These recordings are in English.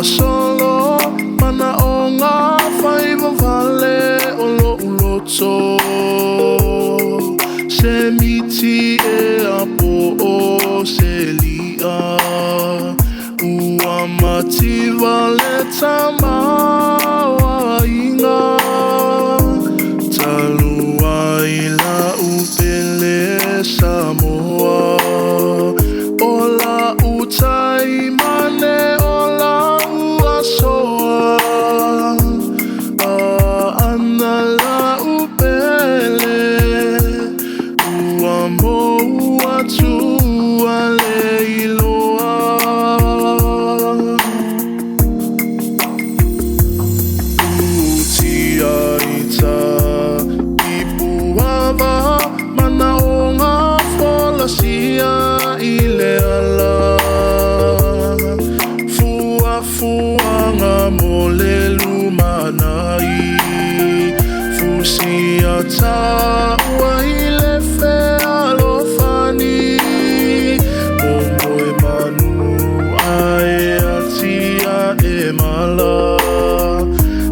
solo mana o ngā whaiva vale o lo uloto se miti e apo o se lia ua mati vale tamawa inga talua i la upele Samoa o la utai mane o la ua soa ana la upele ua mo ua tua le iloa utia ita i puava mana o ngā wholasia i le ala fuanga mo le lumanai fusia ta ua i le whea lofani o moe manu ae atia e mala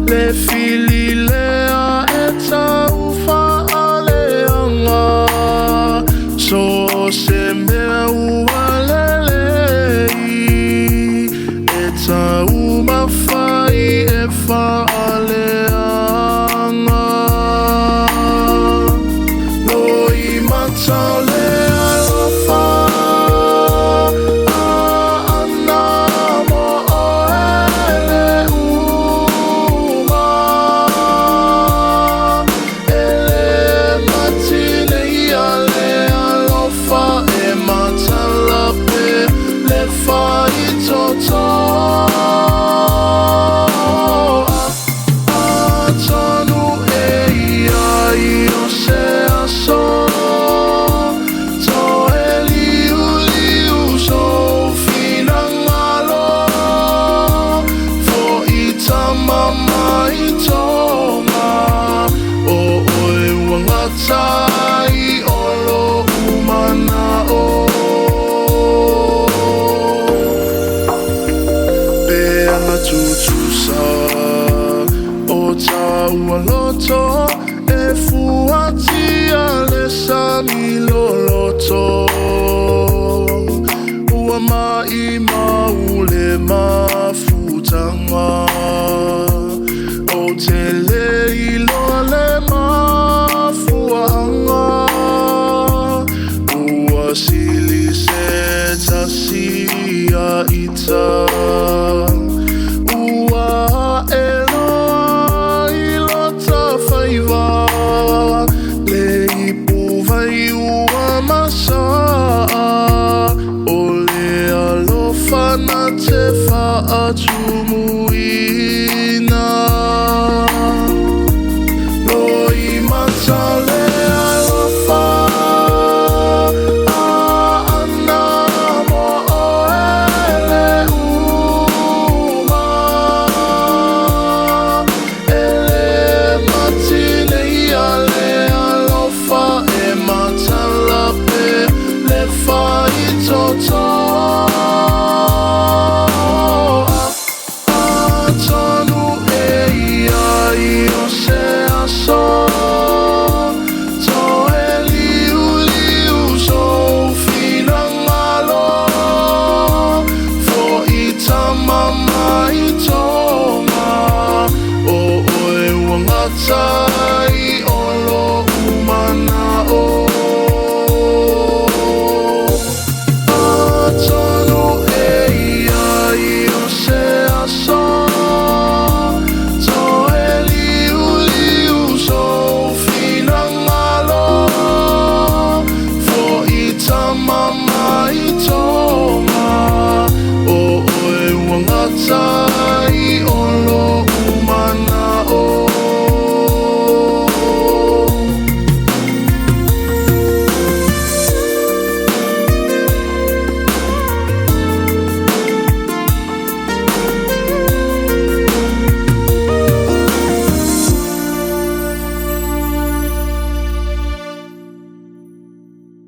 le fili lea e tau whaaleanga so se mea ua lelei e tau mawhai e whaaleanga loi matau lea lofa ana mo o ele uma ele matine ia lea lofa e matalape le whai toto atanu e ia i o se aso to e liu liu so finangalo fo i tamama i tonga o oe wangata i olo umana o Beanga tutusa o taua loto e fuatia le samilo loto ua mai mau le mafutanga o te leilo le mafuanga ua sili se tasia ita ua eloa i lota whaiva le ipu vai ua masaa o le alofa na te whaatumuina loi matau le alofa ana mo o ele uma ele matine ia le alofa e matalape le whai toto atanu e ia i o se aso to e liu liu so finangalo fo i tamama i tonga o oe wangata i olo umana o atanu e ia i o se aso to e liu liu so finangalo fo i tamama i tonga o oe wangata